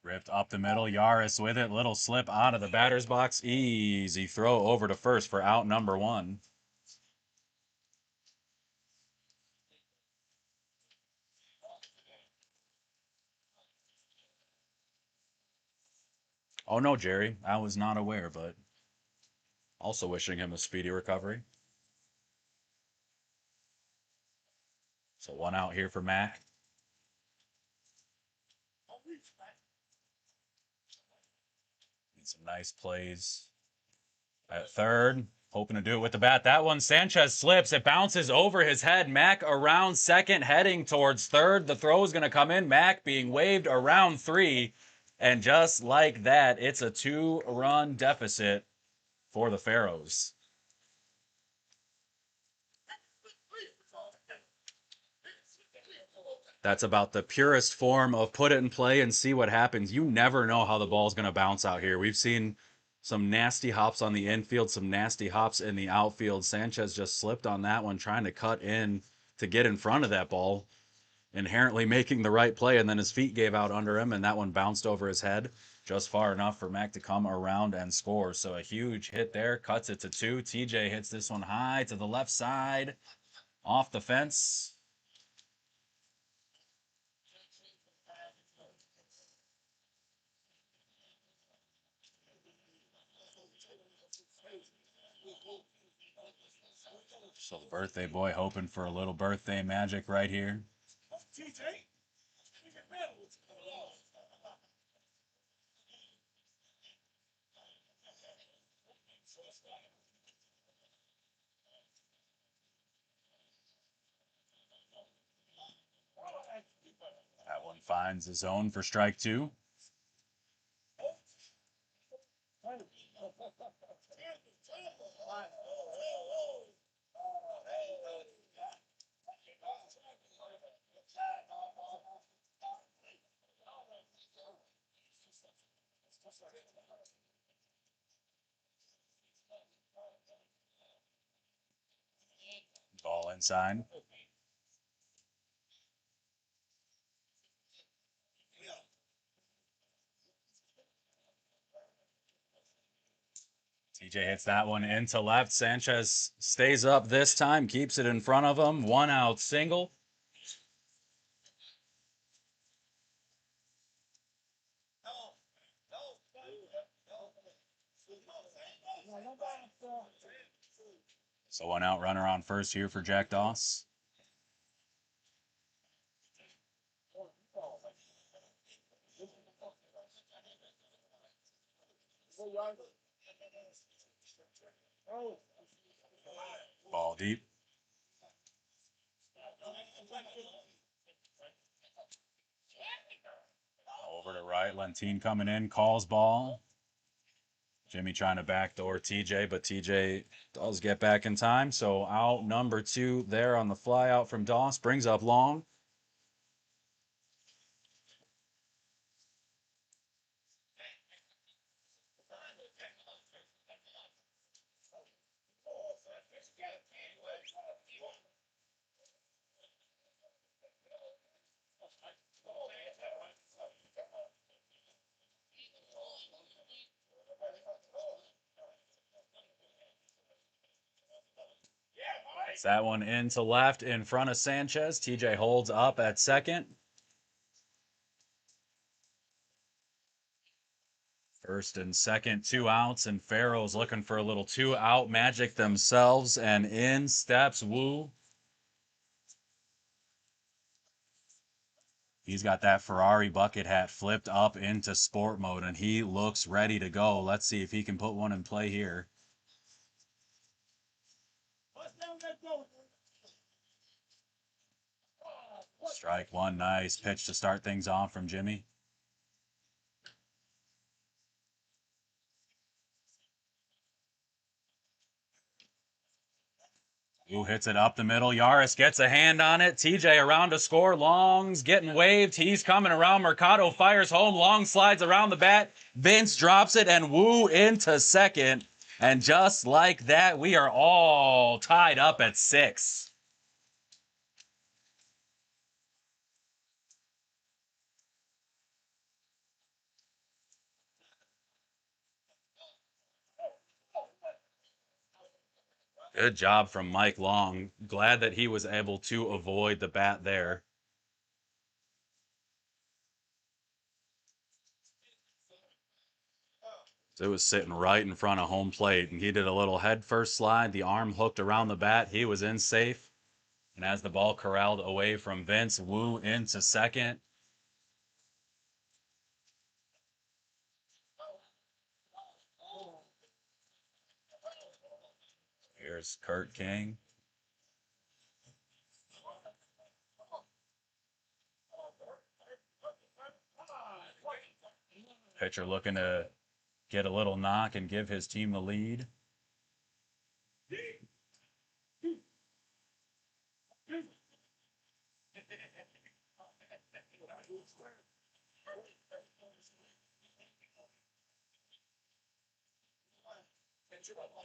Ripped up the middle. Yaris with it. Little slip out of the batter's box. Easy throw over to first for out number 1. Oh no, Jerry. I was not aware, but also wishing him a speedy recovery. So 1 out here for Mac. Need some nice plays at third. Hoping to do it with the bat. That one, Sanchez slips. It bounces over his head. Mac around second, heading towards third. The throw is going to come in. Mac being waved around 3. And just like that, it's a 2-run deficit for the Pharaohs. That's about the purest form of put it in play and see what happens. You never know how the ball's going to bounce out here. We've seen some nasty hops on the infield, some nasty hops in the outfield. Sanchez just slipped on that one, trying to cut in to get in front of that ball, inherently making the right play, and then his feet gave out under him, and that one bounced over his head just far enough for Mac to come around and score. So a huge hit there, cuts it to 2. TJ hits this one high to the left side, off the fence. So the birthday boy hoping for a little birthday magic right here. That one finds the zone for strike 2. Ball inside. TJ hits that one into left. Sanchez stays up this time, keeps it in front of him. 1 out single. So one out, runner on first here for Jack Doss. Ball deep. Over to right, Lentine coming in, calls ball. Jimmy trying to backdoor TJ, but TJ does get back in time. So out number 2 there on the fly out from Doss. Brings up long. It's that one into left in front of Sanchez. TJ holds up at second. First and second, 2 outs, and Pharaohs looking for a little 2-out magic themselves, and in steps Wu. He's got that Ferrari bucket hat flipped up into sport mode, and he looks ready to go. Let's see if he can put one in play here. Strike one, nice pitch to start things off from Jimmy. Who hits it up the middle? Yaris gets a hand on it. TJ around to score. Long's getting waved. He's coming around. Mercado fires home. Long slides around the bat. Vince drops it, and Wu into second. And just like that, we are all tied up at 6. Good job from Mike Long. Glad that he was able to avoid the bat there. So it was sitting right in front of home plate, and he did a little head first slide. The arm hooked around the bat. He was in safe. And as the ball corralled away from Vince, Wu into second. Here's Kurt King. Pitcher looking to get a little knock and give his team the lead.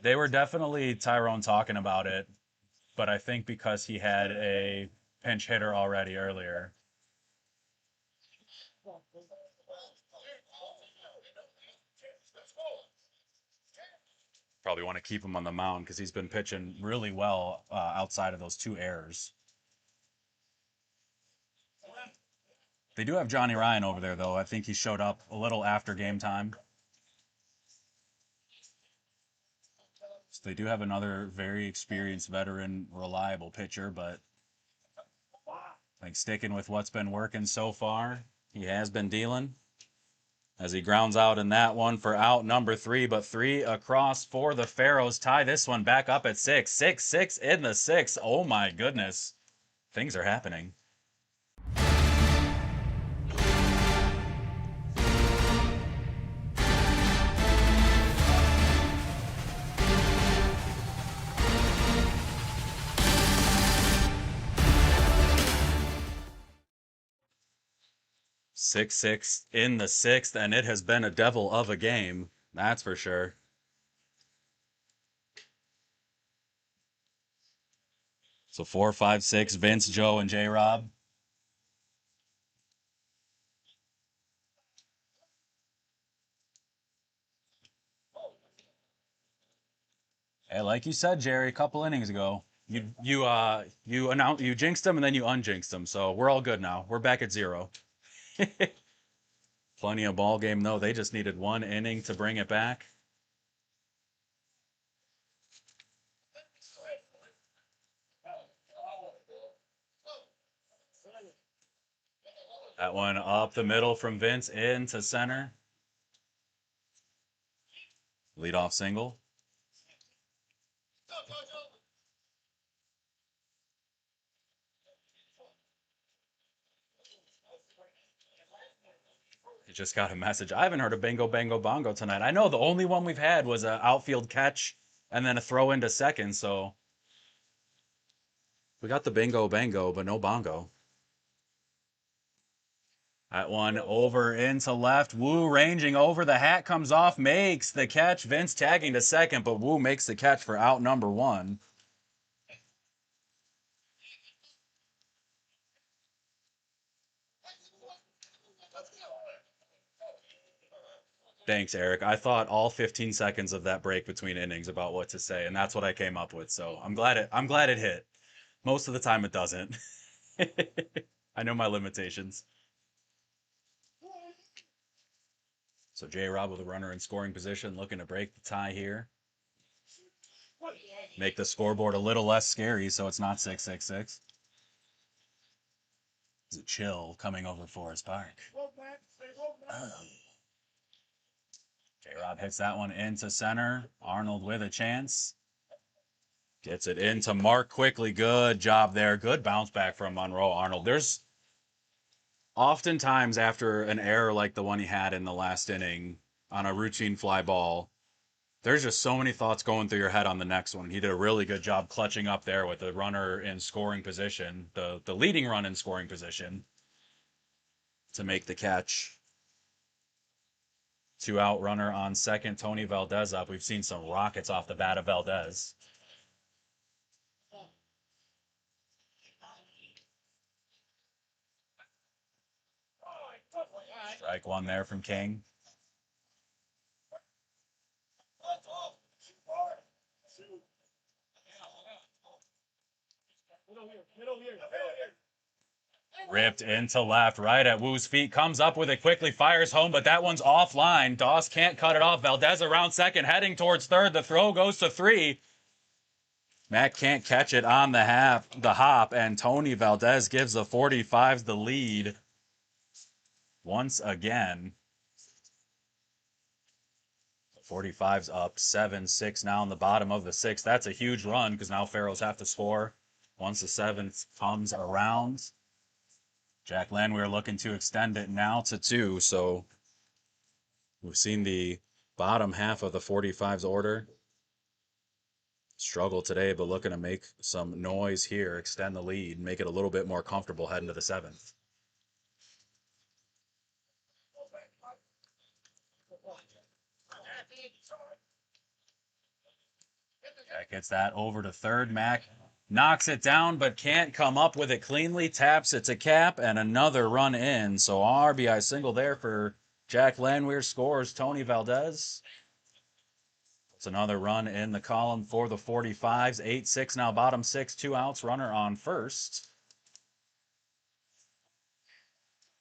They were definitely, Tyrone, talking about it, but I think because he had a pinch hitter already earlier. Probably want to keep him on the mound because he's been pitching really well outside of those 2 errors. They do have Johnny Ryan over there, though. I think he showed up a little after game time. So they do have another very experienced veteran, reliable pitcher, but I think sticking with what's been working so far, he has been dealing. As he grounds out in that one for out number 3, but 3 across for the Pharaohs. Tie this one back up at 6. 6-6 in the 6th. Oh my goodness. Things are happening. Six in the 6th, and it has been a devil of a game. That's for sure. So 4, 5, 6, Vince, Joe, and J-Rob. Hey, like you said, Jerry, a couple innings ago, you jinxed them and then you unjinxed them. So we're all good now. We're back at 0. Plenty of ball game though. They just needed 1 inning to bring it back. That one up the middle from Vince into center. Leadoff single. You just got a message. I haven't heard a bingo, bango, bongo tonight. I know the only one we've had was an outfield catch and then a throw into second. So we got the bingo, bango, but no bongo. That one over into left. Woo ranging over. The hat comes off, makes the catch. Vince tagging to second, but Woo makes the catch for out number one. Thanks, Eric. I thought all 15 seconds of that break between innings about what to say, and that's what I came up with. So I'm glad it hit. Most of the time it doesn't. I know my limitations. So J-Rob with a runner in scoring position, looking to break the tie here. Make the scoreboard a little less scary so it's not 6-6-6. It's a chill coming over Forest Park. J-Rob hits that one into center. Arnold with a chance. Gets it into Mark quickly. Good job there. Good bounce back from Monroe Arnold. There's oftentimes after an error like the one he had in the last inning on a routine fly ball, there's just so many thoughts going through your head on the next one. He did a really good job clutching up there with the runner in scoring position, the leading run in scoring position to make the catch. 2 out runner on second. Tony Valdez up. We've seen some rockets off the bat of Valdez. Strike one there from King. Ripped into left, right at Woo's feet. Comes up with it quickly, fires home, but that one's offline. Doss can't cut it off. Valdez around second, heading towards third. The throw goes to 3. Matt can't catch it on the hop, and Tony Valdez gives the 45's the lead once again. 45's up 7-6 now in the bottom of the 6th. That's a huge run because now Pharaohs have to score once the 7th comes around. Jack Landwehr looking to extend it now to 2. So we've seen the bottom half of the 45's order struggle today, but looking to make some noise here, extend the lead, make it a little bit more comfortable heading to the 7th. Jack gets that over to third. Mac knocks it down, but can't come up with it cleanly. Taps it to Cap, and another run in. So RBI single there for Jack Landwehr. Scores Tony Valdez. It's another run in the column for the 45's. 8-6 now, bottom 6, 2 outs, runner on first.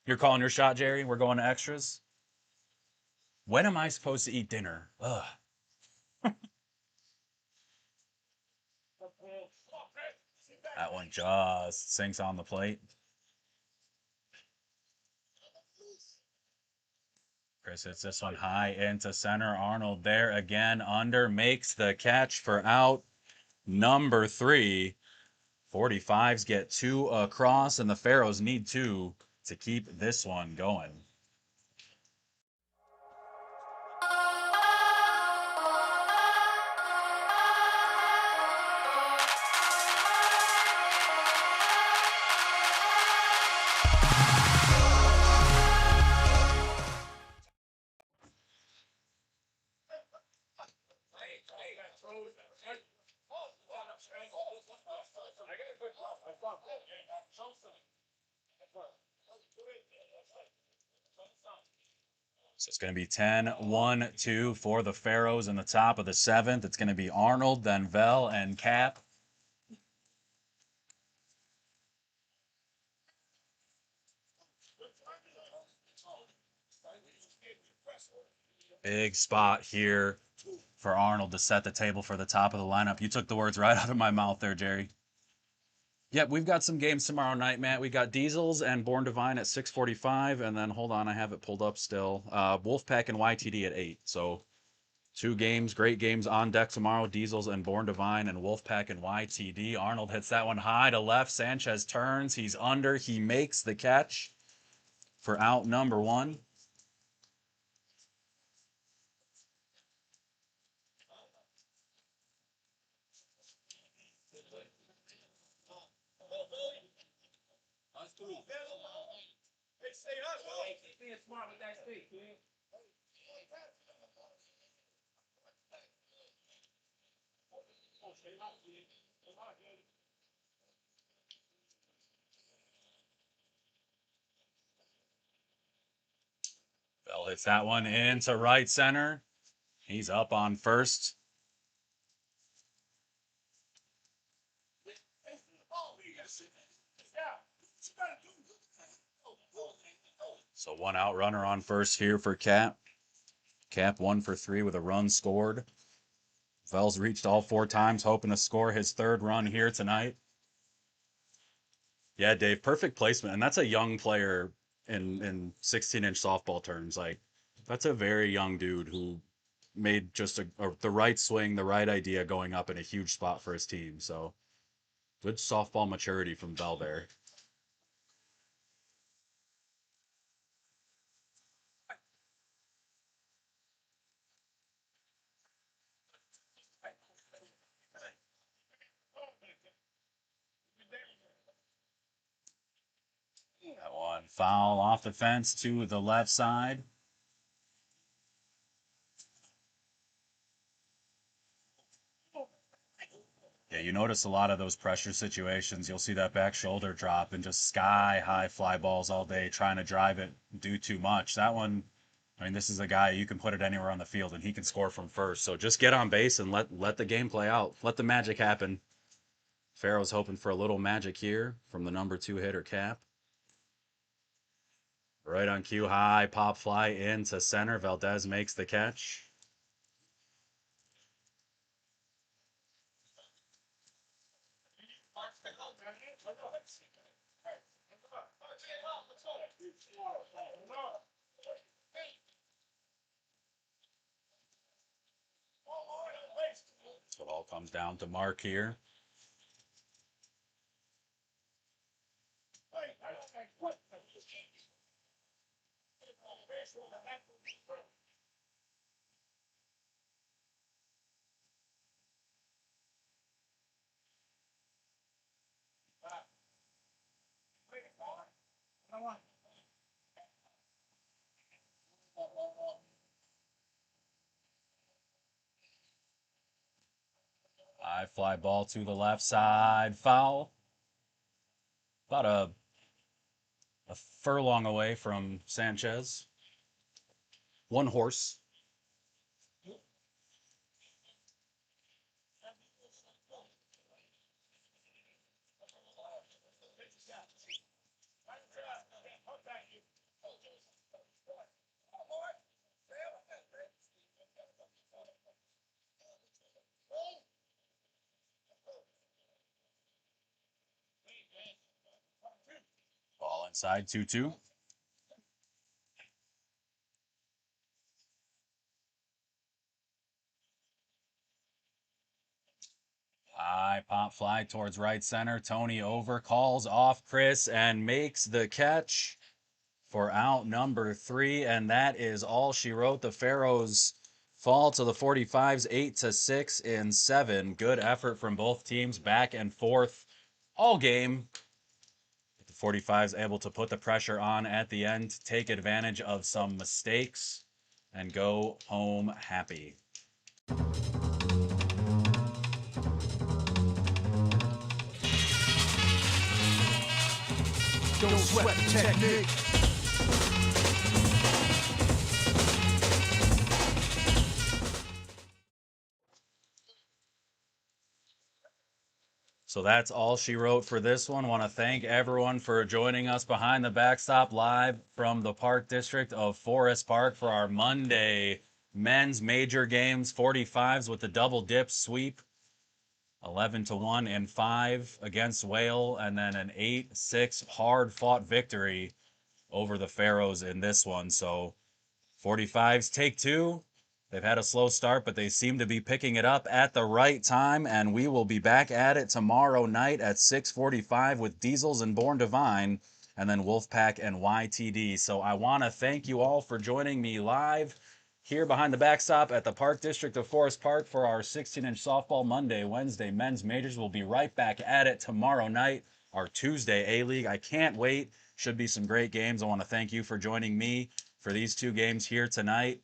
You're calling your shot, Jerry? We're going to extras? When am I supposed to eat dinner? Ugh. That one just sinks on the plate. Chris hits this one high into center. Arnold there again, under, makes the catch for out number 3. 45's get 2 across, and the Pharaohs need 2 to keep this one going. So it's going to be 10-1-2 for the Pharaohs in the top of the 7th. It's going to be Arnold, then Vel, and Cap. Big spot here for Arnold to set the table for the top of the lineup. You took the words right out of my mouth there, Jerry. Yep, we've got some games tomorrow night, Matt. We got Diesels and Born Divine at 6:45, and then hold on, I have it pulled up still. Wolfpack and YTD at 8. So two games, great games on deck tomorrow. Diesels and Born Divine and Wolfpack and YTD. Arnold hits that one high to left. Sanchez turns. He's under. He makes the catch for out number one. Bell hits that one into right center. He's up on first. So one out runner on first here for Cap. Cap 1 for 3 with a run scored. Vels reached all 4 times, hoping to score his third run here tonight. Yeah, Dave, perfect placement. And that's a young player in 16-inch softball terms. Like, that's a very young dude who made just the right swing, the right idea going up in a huge spot for his team. So, good softball maturity from Bell there. That one foul off the fence to the left side. Yeah, you notice a lot of those pressure situations. You'll see that back shoulder drop and just sky high fly balls all day trying to drive it, do too much. That one, I mean, this is a guy you can put it anywhere on the field and he can score from first. So just get on base and let the game play out. Let the magic happen. Pharaohs hoping for a little magic here from the number 2 hitter Cap. Right on cue, high pop fly into center. Valdez makes the catch. So it all comes down to Mark here. High fly ball to the left side, foul. About a furlong away from Sanchez. One horse. Ball inside, 2-2. High pop fly towards right center. Tony over, calls off Chris, and makes the catch for out number 3. And that is all she wrote. The Pharaohs fall to the 45's 8-6 in 7. Good effort from both teams, back and forth all game. The 45's able to put the pressure on at the end, take advantage of some mistakes, and go home happy. Don't sweat the technique. So that's all she wrote for this one. Want to thank everyone for joining us behind the backstop live from the Park District of Forest Park for our Monday men's major games, 45's with the double dip sweep 11-1 in 5 against Whale, and then an 8-6 hard-fought victory over the Pharaohs in this one. So 45's take 2. They've had a slow start, but they seem to be picking it up at the right time, and we will be back at it tomorrow night at 6:45 with Diesels and Born Divine, and then Wolfpack and YTD. So I want to thank you all for joining me live here behind the backstop at the Park District of Forest Park for our 16-inch softball Monday, Wednesday men's majors. We'll be right back at it tomorrow night, our Tuesday A-League. I can't wait. Should be some great games. I want to thank you for joining me for these 2 games here tonight.